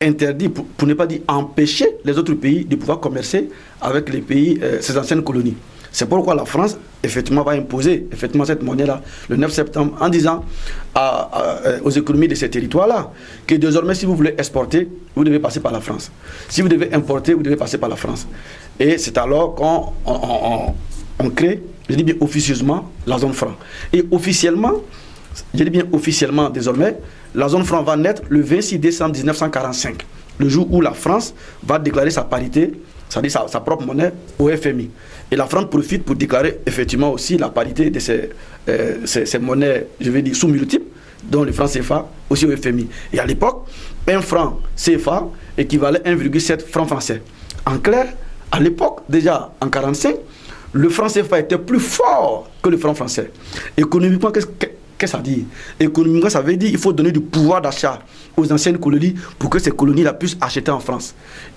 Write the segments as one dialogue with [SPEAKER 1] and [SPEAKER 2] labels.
[SPEAKER 1] interdit, pour ne pas dire empêcher les autres pays de pouvoir commercer avec les pays, ces anciennes colonies. C'est pourquoi la France, effectivement, va imposer effectivement cette monnaie-là le 9 septembre en disant aux économies de ces territoires-là que désormais, si vous voulez exporter, vous devez passer par la France. Si vous devez importer, vous devez passer par la France. Et c'est alors qu'on crée, je dis bien officieusement, la zone franc. Et officiellement, je dis bien officiellement désormais, la zone franc va naître le 26 décembre 1945, le jour où la France va déclarer sa parité, c'est-à-dire sa propre monnaie au FMI. Et la France profite pour déclarer effectivement aussi la parité de ces monnaies, je vais dire, sous-multiples, dont le franc CFA aussi au FMI. Et à l'époque, un franc CFA équivalait à 1,7 franc français. En clair, à l'époque, déjà en 1945, le franc CFA était plus fort que le franc français. Économiquement, qu'est-ce que ça dit? Économiquement, ça veut dire qu'il faut donner du pouvoir d'achat aux anciennes colonies pour que ces colonies-là puissent acheter en France.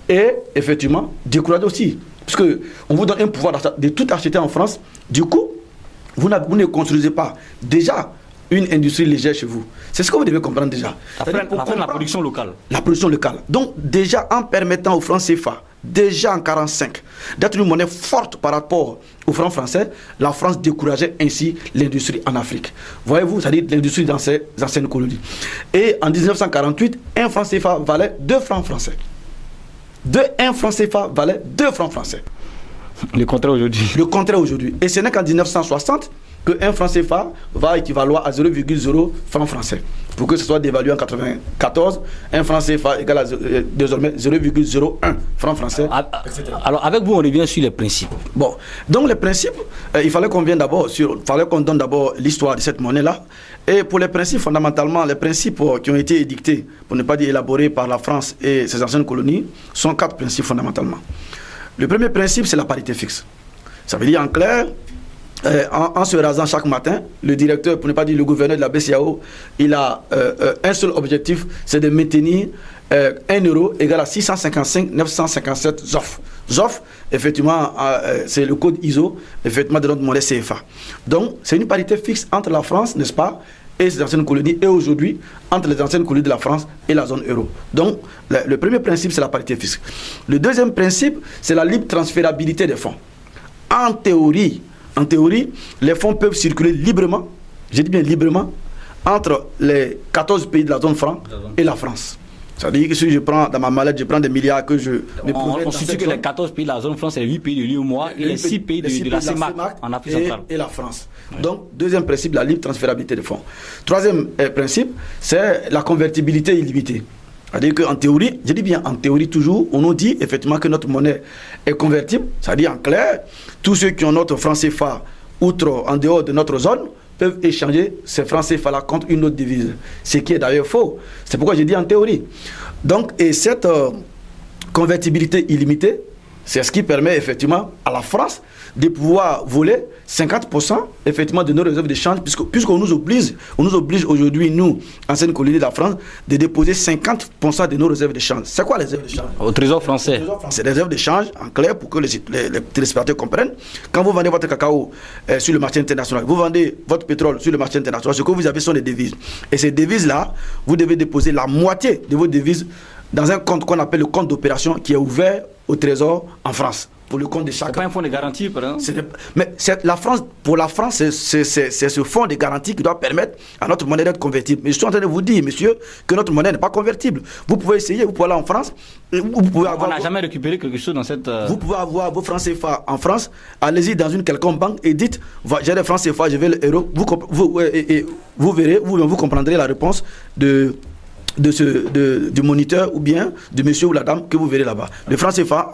[SPEAKER 1] Et effectivement, décourager aussi. Parce qu'on vous donne un pouvoir d'achat de tout acheter en France. Du coup, vous ne construisez pas déjà une industrie légère chez vous. C'est ce que vous devez comprendre déjà.
[SPEAKER 2] La production locale.
[SPEAKER 1] La production locale. Donc déjà, en permettant au franc CFA, déjà en 1945, d'être une monnaie forte par rapport au franc français, la France décourageait ainsi l'industrie en Afrique. Voyez-vous, c'est-à-dire l'industrie dans ces anciennes colonies. Et en 1948, un franc CFA valait 2 francs français. Un franc CFA valait 2 francs français.
[SPEAKER 2] Le contraire aujourd'hui.
[SPEAKER 1] Le contraire aujourd'hui. Et ce n'est qu'en 1960 qu'un franc CFA va équivaloir à 0,0 francs français. Pour que ce soit dévalué en 1994, un franc CFA égale à désormais 0,01 francs français, etc.
[SPEAKER 2] Alors avec vous, on revient sur les principes.
[SPEAKER 1] Bon, donc les principes, il fallait qu'on donne d'abord l'histoire de cette monnaie-là. Et pour les principes, fondamentalement, les principes qui ont été édictés, pour ne pas dire élaborés par la France et ses anciennes colonies, sont 4 principes fondamentalement. Le premier principe, c'est la parité fixe. Ça veut dire en clair, en se rasant chaque matin, le directeur, pour ne pas dire le gouverneur de la BCEAO, il a un seul objectif, c'est de maintenir 1 euro égal à 655 957 ZOF. ZOF, effectivement, c'est le code ISO, effectivement, de notre monnaie CFA. Donc, c'est une parité fixe entre la France, n'est-ce pas, et ses anciennes colonies, et aujourd'hui, entre les anciennes colonies de la France et la zone euro. Donc, le premier principe, c'est la parité fixe. Le deuxième principe, c'est la libre transférabilité des fonds. En théorie, les fonds peuvent circuler librement, je dis bien librement, entre les 14 pays de la zone franc et la France. C'est-à-dire que si je prends dans ma mallette, je prends des milliards que je...
[SPEAKER 2] On constitue que les 14 pays de la zone franc, c'est les 8 pays de l'UEMOA et les 6 pays de la CEMAC en Afrique centrale.
[SPEAKER 1] Et la France. Oui. Donc, deuxième principe, la libre transférabilité des fonds. Troisième principe, c'est la convertibilité illimitée. C'est-à-dire qu'en théorie, je dis bien en théorie toujours, on nous dit effectivement que notre monnaie est convertible. C'est-à-dire en clair, tous ceux qui ont notre franc CFA en dehors de notre zone peuvent échanger ces francs CFA-là contre une autre devise. Ce qui est d'ailleurs faux. C'est pourquoi j'ai dit en théorie. Donc, et cette convertibilité illimitée, c'est ce qui permet effectivement à la France de pouvoir voler 50% effectivement de nos réserves de change, puisqu'on nous oblige aujourd'hui, nous, anciennes colonies de la France, de déposer 50% de nos réserves de change. C'est quoi les réserves de change?
[SPEAKER 2] Au trésor français.
[SPEAKER 1] C'est des réserves de change, en clair, pour que les téléspectateurs comprennent. Quand vous vendez votre cacao sur le marché international, vous vendez votre pétrole sur le marché international, ce que vous avez sont des devises. Et ces devises-là, vous devez déposer la moitié de vos devises dans un compte qu'on appelle le compte d'opération qui est ouvert au trésor en France. Pour le compte de chacun.
[SPEAKER 2] C'est pas un fonds de garantie, par exemple.
[SPEAKER 1] Mais pour la France, c'est ce fonds de garantie qui doit permettre à notre monnaie d'être convertible. Mais je suis en train de vous dire, monsieur, que notre monnaie n'est pas convertible. Vous pouvez essayer, vous pouvez aller en France. Vous pouvez avoir
[SPEAKER 2] on n'a jamais récupéré quelque chose dans cette...
[SPEAKER 1] Vous pouvez avoir vos francs CFA en France, allez-y dans une quelconque banque et dites, j'ai des francs CFA, je veux l'euro. Vous verrez, vous comprendrez la réponse du moniteur ou bien du monsieur ou la dame que vous verrez là-bas. Le franc CFA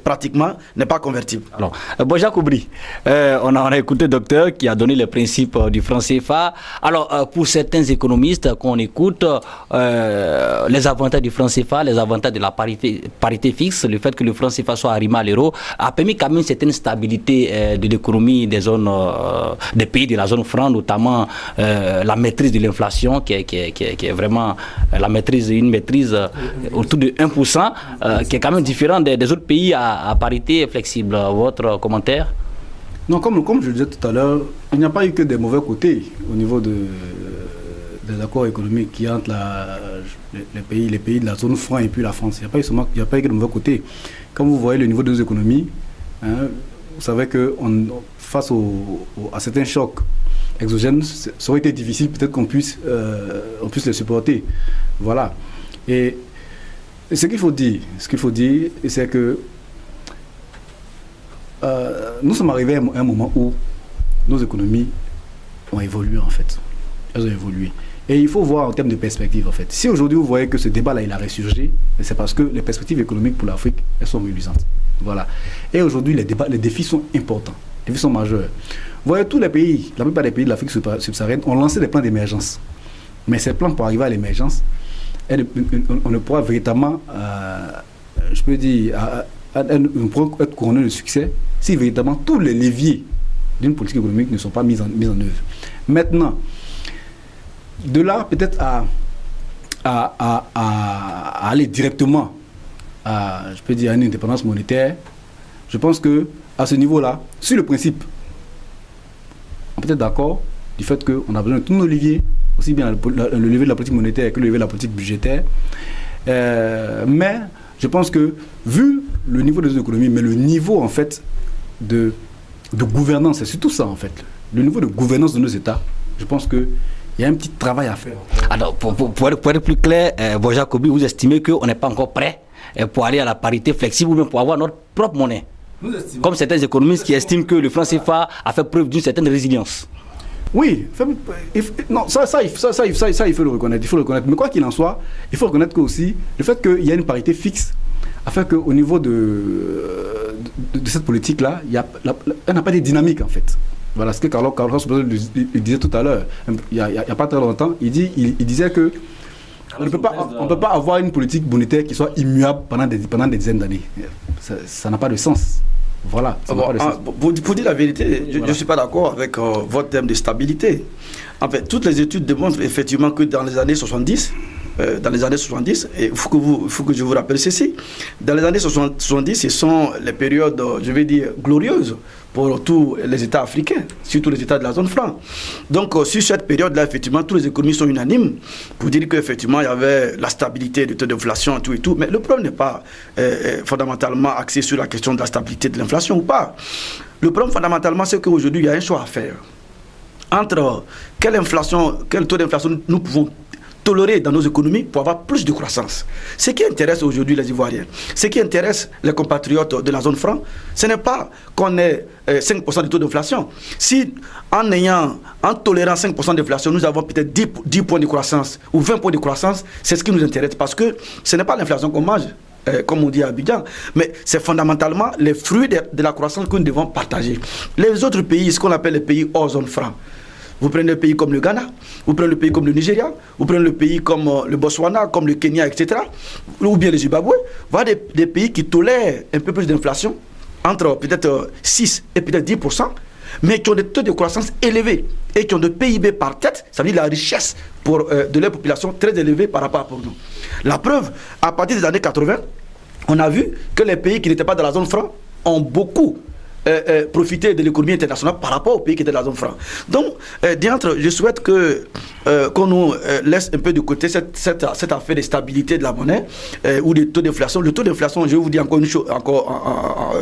[SPEAKER 1] pratiquement n'est pas convertible.
[SPEAKER 2] Alors, bon, Jacques Aubry, on a écouté le docteur qui a donné les principes du franc CFA. Alors, pour certains économistes qu'on écoute, les avantages du franc CFA, les avantages de la parité fixe, le fait que le franc CFA soit arrimé à l'euro, a permis quand même une certaine stabilité de l'économie des zones, des pays de la zone franc, notamment la maîtrise de l'inflation qui est vraiment... une maîtrise autour de 1%, qui est quand même différent des autres pays à parité flexible. Votre commentaire?
[SPEAKER 3] Non, comme je le disais tout à l'heure, il n'y a pas eu que des mauvais côtés au niveau des accords économiques qui entre les pays de la zone franc et puis la France. Il n'y a pas eu que de mauvais côté. Quand vous voyez le niveau de nos économies, hein, vous savez que face à certains chocs exogènes, ça aurait été difficile peut-être qu'on puisse les supporter. Voilà. Et ce qu'il faut dire, c'est que nous sommes arrivés à un moment où nos économies ont évolué en fait. Elles ont évolué. Et il faut voir en termes de perspective en fait. Si aujourd'hui vous voyez que ce débat-là il a ressurgé, c'est parce que les perspectives économiques pour l'Afrique, elles sont reluisantes. Voilà. Et aujourd'hui les défis sont importants, les défis sont majeurs. Vous voyez tous les pays, la plupart des pays de l'Afrique subsaharienne ont lancé des plans d'émergence. Mais ces plans pour arriver à l'émergence, on ne pourra véritablement, je peux dire, on pourra être couronné de succès si véritablement tous les leviers d'une politique économique ne sont pas mis en œuvre. Maintenant, de là peut-être à aller directement à une indépendance monétaire, je pense que à ce niveau-là, sur le principe, on peut être d'accord du fait qu'on a besoin de tous nos leviers, aussi bien le levier de la politique monétaire que le levier de la politique budgétaire. Mais je pense que, vu le niveau de nos économies, mais le niveau en fait de gouvernance, c'est surtout ça en fait, le niveau de gouvernance de nos États, je pense qu'il y a un petit travail à faire.
[SPEAKER 2] Alors, pour être plus clair, Jacobi, vous estimez qu'on n'est pas encore prêt pour aller à la parité flexible ou même pour avoir notre propre monnaie, comme certains économistes qui estiment que le franc CFA a fait preuve d'une certaine résilience.
[SPEAKER 3] Oui, non, ça il faut le reconnaître. Mais quoi qu'il en soit, il faut reconnaître que aussi le fait qu'il y a une parité fixe a fait qu'au niveau de cette politique-là, elle n'a pas de dynamique en fait. Voilà ce que Carlos il disait tout à l'heure, il n'y a pas très longtemps, il disait que on ne peut pas avoir une politique monétaire qui soit immuable pendant des dizaines d'années. Ça n'a pas de sens. Voilà.
[SPEAKER 1] Pour dire la vérité, je ne suis pas d'accord avec votre terme de stabilité. En fait, toutes les études démontrent effectivement que dans les années 70, il faut que je vous rappelle ceci, dans les années 70, ce sont les périodes, je vais dire, glorieuses pour tous les États africains, surtout les États de la zone franc. Donc, sur cette période-là, effectivement, tous les économistes sont unanimes pour dire qu'effectivement, il y avait la stabilité du taux d'inflation, tout et tout. Mais le problème n'est pas fondamentalement axé sur la question de la stabilité de l'inflation ou pas. Le problème, fondamentalement, c'est qu'aujourd'hui, il y a un choix à faire entre quel taux d'inflation nous pouvons tolérer dans nos économies pour avoir plus de croissance. Ce qui intéresse aujourd'hui les Ivoiriens, ce qui intéresse les compatriotes de la zone franc, ce n'est pas qu'on ait 5% de taux d'inflation. Si en tolérant 5% d'inflation, nous avons peut-être 10 points de croissance ou 20 points de croissance, c'est ce qui nous intéresse parce que ce n'est pas l'inflation qu'on mange, comme on dit à Abidjan, mais c'est fondamentalement les fruits de la croissance que nous devons partager. Les autres pays, ce qu'on appelle les pays hors zone franc, vous prenez le pays comme le Ghana, vous prenez le pays comme le Nigeria, vous prenez le pays comme le Botswana, comme le Kenya, etc. Ou bien le Zimbabwe. Voilà des pays qui tolèrent un peu plus d'inflation, entre peut-être 6 et peut-être 10%, mais qui ont des taux de croissance élevés et qui ont de PIB par tête, ça veut dire la richesse de leur population très élevée par rapport à nous. La preuve, à partir des années 80, on a vu que les pays qui n'étaient pas dans la zone franc ont beaucoup profiter de l'économie internationale par rapport aux pays qui étaient dans la zone franc. Donc, diantre, je souhaite qu'on nous laisse un peu de côté cette affaire de stabilité de la monnaie ou des taux d'inflation. Le taux d'inflation, je vais vous dire encore une chose,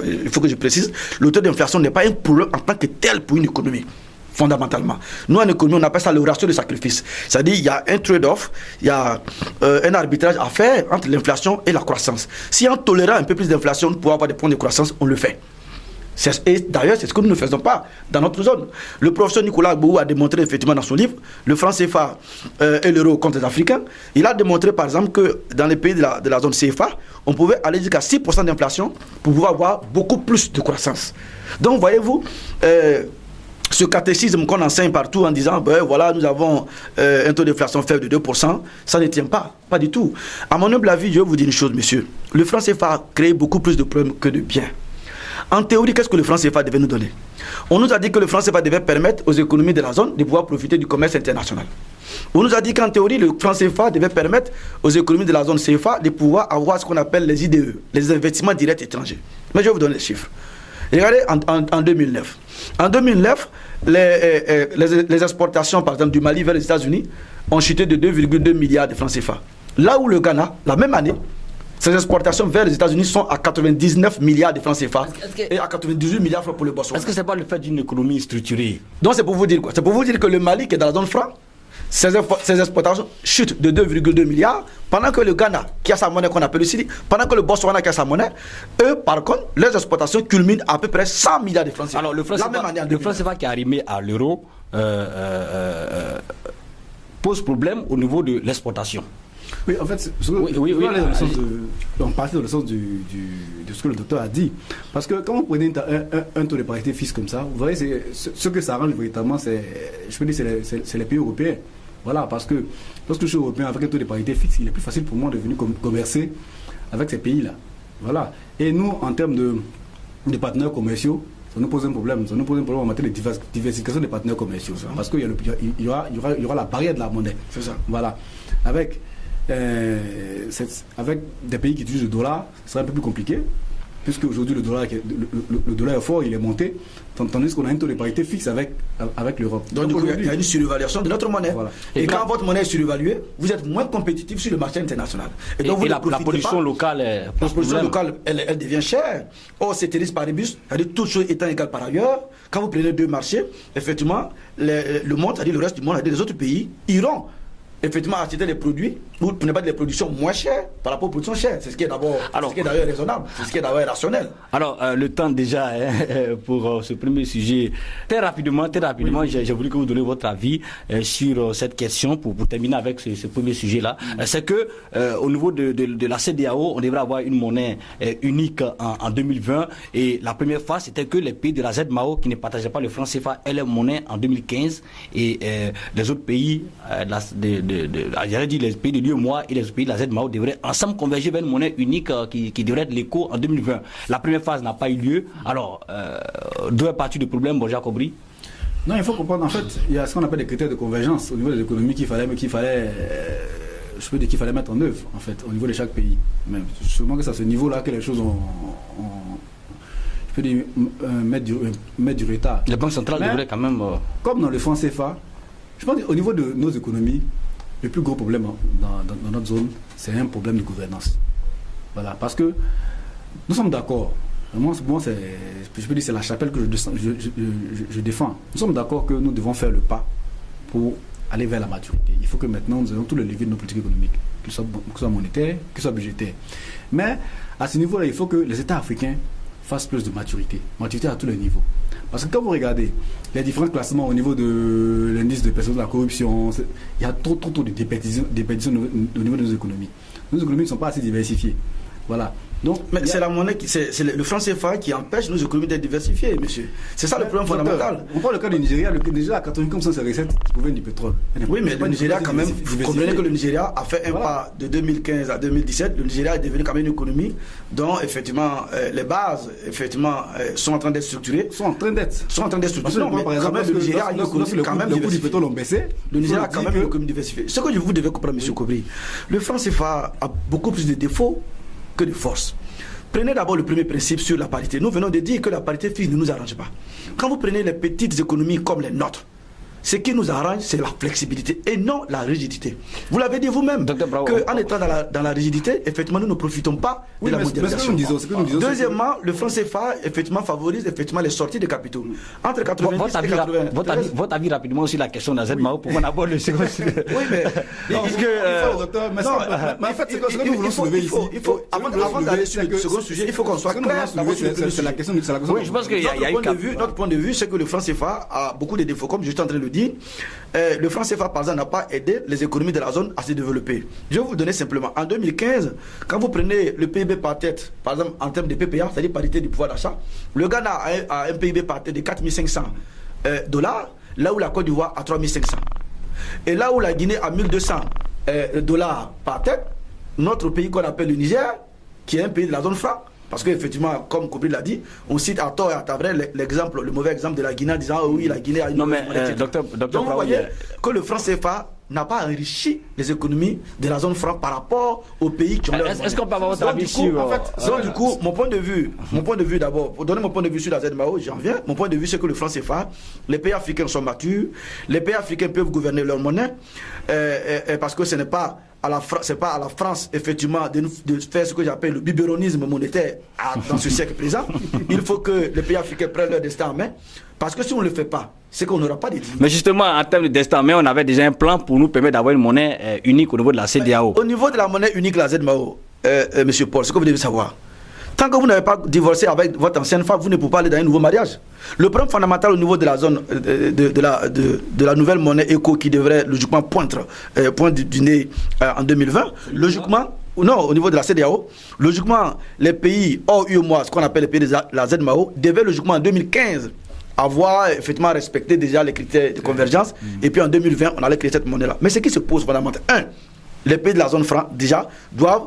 [SPEAKER 1] il faut que je précise, le taux d'inflation n'est pas un problème en tant que tel pour une économie. Fondamentalement. Nous, en économie, on appelle ça le ratio de sacrifice. C'est-à-dire qu'il y a un trade-off, il y a un arbitrage à faire entre l'inflation et la croissance. Si en tolérant un peu plus d'inflation, nous pouvons avoir des points de croissance, on le fait. Et d'ailleurs, c'est ce que nous ne faisons pas dans notre zone. Le professeur Nicolas Gbou a démontré effectivement dans son livre, le franc CFA et l'euro contre les Africains, il a démontré par exemple que dans les pays de la zone CFA, on pouvait aller jusqu'à 6% d'inflation pour pouvoir avoir beaucoup plus de croissance. Donc voyez-vous, ce catéchisme qu'on enseigne partout en disant, ben voilà, nous avons un taux d'inflation faible de 2%, ça ne tient pas, pas du tout. À mon humble avis, je vais vous dire une chose, monsieur. Le franc CFA a créé beaucoup plus de problèmes que de biens. En théorie, qu'est-ce que le franc CFA devait nous donner? On nous a dit que le franc CFA devait permettre aux économies de la zone de pouvoir profiter du commerce international. On nous a dit qu'en théorie, le franc CFA devait permettre aux économies de la zone CFA de pouvoir avoir ce qu'on appelle les IDE, les investissements directs étrangers. Mais je vais vous donner les chiffres. Regardez en 2009. En 2009, les exportations, par exemple, du Mali vers les États-Unis ont chuté de 2,2 milliards de francs CFA. Là où le Ghana, la même année, ses exportations vers les États-Unis sont à 99 milliards de francs CFA et à 98 milliards de francs pour le Botswana.
[SPEAKER 2] Est-ce que ce n'est pas le fait d'une économie structurée?
[SPEAKER 1] Donc c'est pour vous dire quoi? C'est pour vous dire que le Mali qui est dans la zone franc, ses exportations chutent de 2,2 milliards, pendant que le Ghana, qui a sa monnaie qu'on appelle le CIDI, pendant que le Botswana qui a sa monnaie, eux, par contre, leurs exportations culminent à peu près 100 milliards de francs CFA.
[SPEAKER 2] Alors le franc CFA qui est arrivé à l'euro pose problème au niveau de l'exportation.
[SPEAKER 3] Oui, en fait, on partait dans le sens de ce que le docteur a dit. Parce que quand vous prenez un taux de parité fixe comme ça, vous voyez, ce que ça arrange véritablement, je peux dire, c'est les pays européens. Voilà, parce que lorsque je suis européen avec un taux de parité fixe, il est plus facile pour moi de venir commercer avec ces pays-là. Voilà. Et nous, en termes de partenaires commerciaux, ça nous pose un problème. Ça nous pose un problème en matière de diversification des partenaires commerciaux. Parce qu'il y aura la barrière de la monnaie.
[SPEAKER 1] C'est ça.
[SPEAKER 3] Voilà. Avec des pays qui utilisent le dollar, ce sera un peu plus compliqué, puisque aujourd'hui le dollar est fort, il est monté, tandis qu'on a un taux de parité fixe avec l'Europe.
[SPEAKER 1] Donc du coup, il y a une surévaluation de notre monnaie. Voilà. Et quand votre monnaie est surévaluée, vous êtes moins compétitif sur le marché international.
[SPEAKER 2] Et donc la production locale,
[SPEAKER 1] elle devient chère. Or, ceteris paribus, c'est-à-dire toutes choses étant égales par ailleurs, quand vous prenez deux marchés, effectivement, le monde, c'est-à-dire le reste du monde, c'est-à-dire les autres pays, iront effectivement acheter des produits pour ne pas des productions moins chères par rapport aux productions chères. C'est ce qui est d'abord raisonnable, c'est ce qui est d'abord rationnel.
[SPEAKER 2] Alors, le temps déjà pour ce premier sujet. Très rapidement, oui. J'ai voulu que vous donniez votre avis sur cette question pour terminer avec ce premier sujet-là. C'est que au niveau de la CEDEAO, on devrait avoir une monnaie unique en 2020 et la première phase, c'était que les pays de la ZMAO qui ne partageaient pas le franc CFA aient leur monnaie en 2015 et les autres pays j'allais dire les pays de l'UEMOA et les pays de la ZMAO devraient ensemble converger vers une monnaie unique qui devrait être l'éco en 2020. La première phase n'a pas eu lieu. Alors, d'où est parti le problème, Borja Kobri?
[SPEAKER 3] Non, il faut comprendre, en fait, il y a ce qu'on appelle des critères de convergence au niveau de l'économie qu'il fallait mettre en œuvre, en fait, au niveau de chaque pays. Mais sûrement que c'est à ce niveau-là que les choses je peux dire, mettre du retard.
[SPEAKER 2] Les banques centrales devraient quand même...
[SPEAKER 3] Comme dans le franc CFA, je pense qu'au niveau de nos économies, le plus gros problème dans notre zone, c'est un problème de gouvernance. Voilà, parce que nous sommes d'accord. Moi, je peux dire c'est la chapelle que je défends. Nous sommes d'accord que nous devons faire le pas pour aller vers la maturité. Il faut que maintenant nous ayons tous les leviers de nos politiques économiques, que ce soit monétaire, que ce soit budgétaire. Mais à ce niveau-là, il faut que les États africains fassent plus de maturité à tous les niveaux. Parce que quand vous regardez les différents classements au niveau de l'indice de perception de la corruption, il y a trop de déperdition au niveau de nos économies. Nos économies ne sont pas assez diversifiées. Voilà. Donc,
[SPEAKER 1] mais c'est la monnaie, c'est le franc CFA qui empêche nos économies d'être diversifiées, monsieur. C'est ça le problème fondamental.
[SPEAKER 3] On prend le cas du Nigeria. Le Nigeria a 80% de ses recettes qui proviennent du pétrole.
[SPEAKER 1] Oui, mais le Nigeria, quand même, vous comprenez que le Nigeria a fait un pas de 2015 à 2017. Le Nigeria est devenu quand même une économie dont, effectivement, les bases, effectivement, sont en train d'être structurées.
[SPEAKER 3] Sont en train d'être structurées.
[SPEAKER 1] Non, mais par exemple, le Nigeria a une économie quand même diversifiée.
[SPEAKER 3] Le coût du pétrole ont baissé.
[SPEAKER 1] Le Nigeria a quand même une économie diversifiée. Ce que vous devez comprendre, monsieur Kobri, le franc CFA a beaucoup plus de défauts que de force. Prenez d'abord le premier principe sur la parité. Nous venons de dire que la parité fixe ne nous arrange pas. Quand vous prenez les petites économies comme les nôtres, ce qui nous arrange, c'est la flexibilité et non la rigidité. Vous l'avez dit vous-même, qu'en étant dans la rigidité, effectivement, nous ne profitons pas de la mondialisation. Deuxièmement, le franc CFA, effectivement, favorise effectivement les sorties de capitaux. Entre 90 et 80.
[SPEAKER 2] Votre avis rapidement sur la question de la ZMAO pour qu'on aborde le second sujet.
[SPEAKER 1] Oui, mais... en fait, c'est ce que nous voulons soulever ici. Avant d'aller sur le second sujet, il faut qu'on soit clair.
[SPEAKER 3] C'est la question.
[SPEAKER 2] Oui, je pense qu'il y a
[SPEAKER 1] notre point de vue, c'est que le franc CFA a beaucoup de défauts, comme je suis en train de le dire. Le franc CFA, par exemple, n'a pas aidé les économies de la zone à se développer. Je vais vous donner simplement. En 2015, quand vous prenez le PIB par tête, par exemple, en termes de PPA, c'est-à-dire parité du pouvoir d'achat, le Ghana a un PIB par tête de 4 500 dollars, là où la Côte d'Ivoire a 3 500. Et là où la Guinée a 1 200 dollars par tête, notre pays qu'on appelle le Niger, qui est un pays de la zone franc, parce qu'effectivement, comme Kobri l'a dit, on cite à tort et à travers le mauvais exemple de la Guinée en disant oh oui, la Guinée a une...
[SPEAKER 2] Non mais, docteur
[SPEAKER 1] donc vous voyez que le franc CFA n'a pas enrichi les économies de la zone franc par rapport aux pays qui ont leur monnaie.
[SPEAKER 2] Est-ce qu'on peut avoir votre avis sur...
[SPEAKER 1] Donc du coup, mon point de vue d'abord, pour donner mon point de vue sur la ZMAO, j'en viens. Mon point de vue, c'est que le franc CFA, les pays africains sont matures, les pays africains peuvent gouverner leur monnaie, parce que ce n'est pas c'est pas à la France, effectivement, de faire ce que j'appelle le biberonisme monétaire dans ce siècle présent. Il faut que les pays africains prennent leur destin en main. Parce que si on ne le fait pas, c'est qu'on n'aura pas de dîmes.
[SPEAKER 2] Mais justement, en termes de destin en main, on avait déjà un plan pour nous permettre d'avoir une monnaie unique au niveau de la CEDEAO.
[SPEAKER 1] Au niveau de la monnaie unique, la ZMAO, monsieur Paul, ce que vous devez savoir, tant que vous n'avez pas divorcé avec votre ancienne femme, vous ne pouvez pas aller dans un nouveau mariage. Le problème fondamental au niveau de la zone de la nouvelle monnaie éco qui devrait logiquement poindre du nez en 2020, logiquement, non, au niveau de la CEDEAO, logiquement, les pays hors UEMOA, ce qu'on appelle les pays de la ZMAO, devaient logiquement en 2015 avoir effectivement respecté déjà les critères de convergence. Et puis en 2020, on allait créer cette monnaie-là. Mais ce qui se pose fondamentalement, les pays de la zone franc, déjà, doivent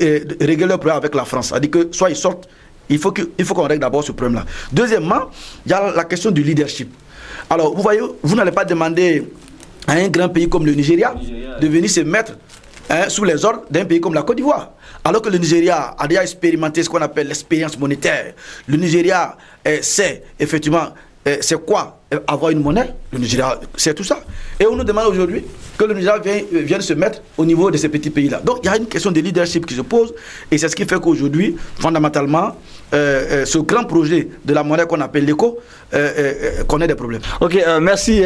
[SPEAKER 1] régler leur problème avec la France. C'est-à-dire que soit ils sortent, il faut qu'on règle d'abord ce problème-là. Deuxièmement, il y a la question du leadership. Alors, vous voyez, vous n'allez pas demander à un grand pays comme le Nigeria de venir se mettre sous les ordres d'un pays comme la Côte d'Ivoire. Alors que le Nigeria a déjà expérimenté ce qu'on appelle l'expérience monétaire. Le Nigeria sait effectivement c'est quoi avoir une monnaie. Le Nigeria c'est tout ça. Et on nous demande aujourd'hui que le Nigeria vienne se mettre au niveau de ces petits pays-là. Donc il y a une question de leadership qui se pose. Et c'est ce qui fait qu'aujourd'hui, fondamentalement, ce grand projet de la monnaie qu'on appelle l'éco connaît des problèmes.
[SPEAKER 2] Ok, merci.